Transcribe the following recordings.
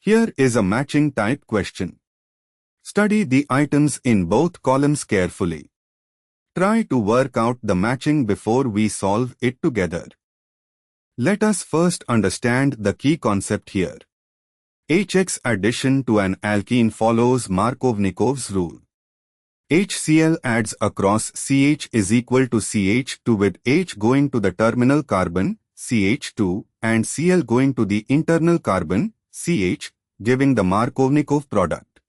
Here is a matching type question. Study the items in both columns carefully. Try to work out the matching before we solve it together. Let us first understand the key concept here. HX addition to an alkene follows Markovnikov's rule. HCl adds across CH is equal to CH2 with H going to the terminal carbon, CH2, and Cl going to the internal carbon, CH, giving the Markovnikov product.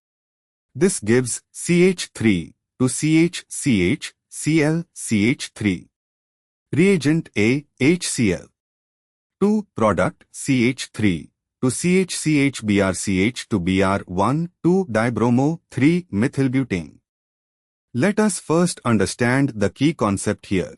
This gives CH3 to CH, Cl, CH3. Reagent A, HCl. 2. Product CH3 to CH, Br, to Br1, 2-dibromo, 3-methylbutane. Let us first understand the key concept here.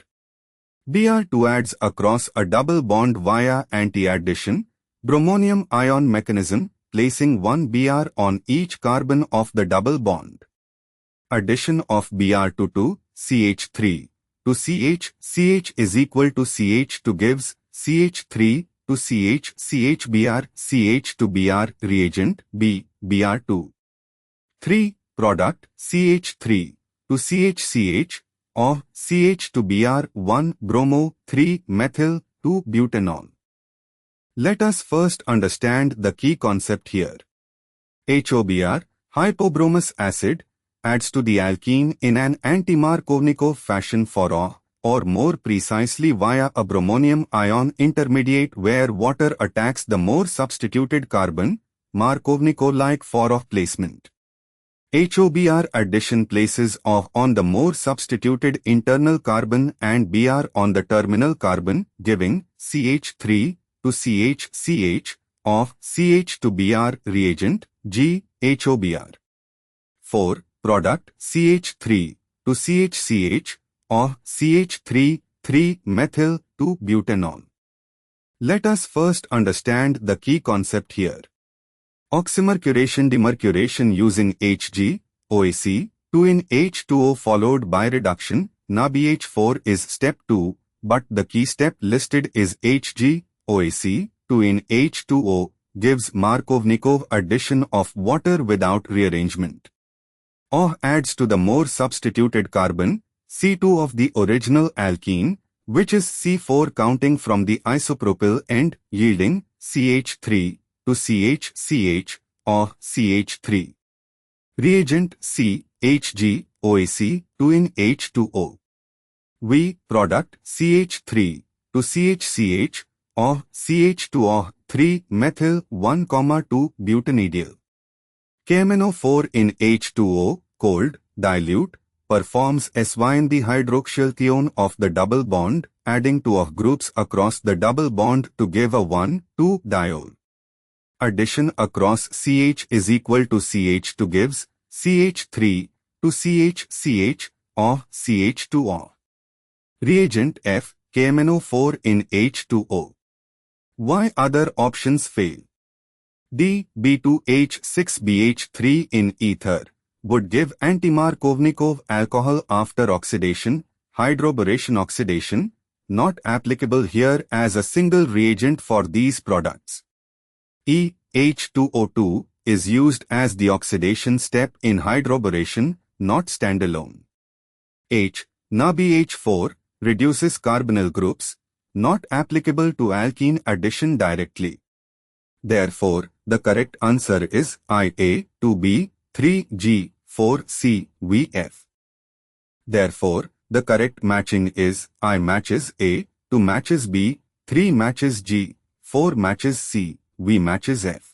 Br2 adds across a double bond via anti-addition, bromonium ion mechanism, placing one Br on each carbon of the double bond. Addition of Br2 to CH3 to CH is equal to CH2 gives CH3 to CH, Br, CH to Br, reagent B, Br2. 3. Product CH3 to CH, of CH to Br1 bromo 3-methyl 2-butanol. Let us first understand the key concept here. HOBr, hypobromous acid, adds to the alkene in an anti-Markovnikov fashion for or more precisely via a bromonium ion intermediate where water attacks the more substituted carbon, Markovnikov-like for placement. HOBr addition places on the more substituted internal carbon and Br on the terminal carbon, giving CH3 to CH, of CH to Br reagent G, HOBr. 4. Product CH3 to CH, of CH3, 3-methyl 2-butanol. Let us first understand the key concept here. Oxymercuration demercuration using Hg, OAC, 2 in H2O followed by reduction, NaBH4 is step 2, but the key step listed is Hg, OAC, 2 in H2O, gives Markovnikov addition of water without rearrangement. OH adds to the more substituted carbon, C2 of the original alkene, which is C4 counting from the isopropyl end, yielding CH3 to CH, of CH3. Reagent C, Hg, OAC, 2 in H2O. V. Product CH3 to CH, of CH2O, 3-methyl 1,2-butanediol. KMNO4 in H2O, cold, dilute, performs SY in the hydroxyl of the double bond, adding two of groups across the double bond to give a 1,2-diol. Addition across CH is equal to CH2 gives CH3 to CH, of CH2O. Reagent F, KMNO4 in H2O. Why other options fail? D. B2H6BH3 in ether would give anti-Markovnikov alcohol after oxidation, hydroboration oxidation, not applicable here as a single reagent for these products. E. H2O2 is used as the oxidation step in hydroboration, not standalone. H. NaBH4 reduces carbonyl groups, not applicable to alkene addition directly. Therefore, the correct answer is IA, 2B, 3G, 4C, VF. Therefore, the correct matching is I matches A, 2 matches B, 3 matches G, 4 matches C, V matches F.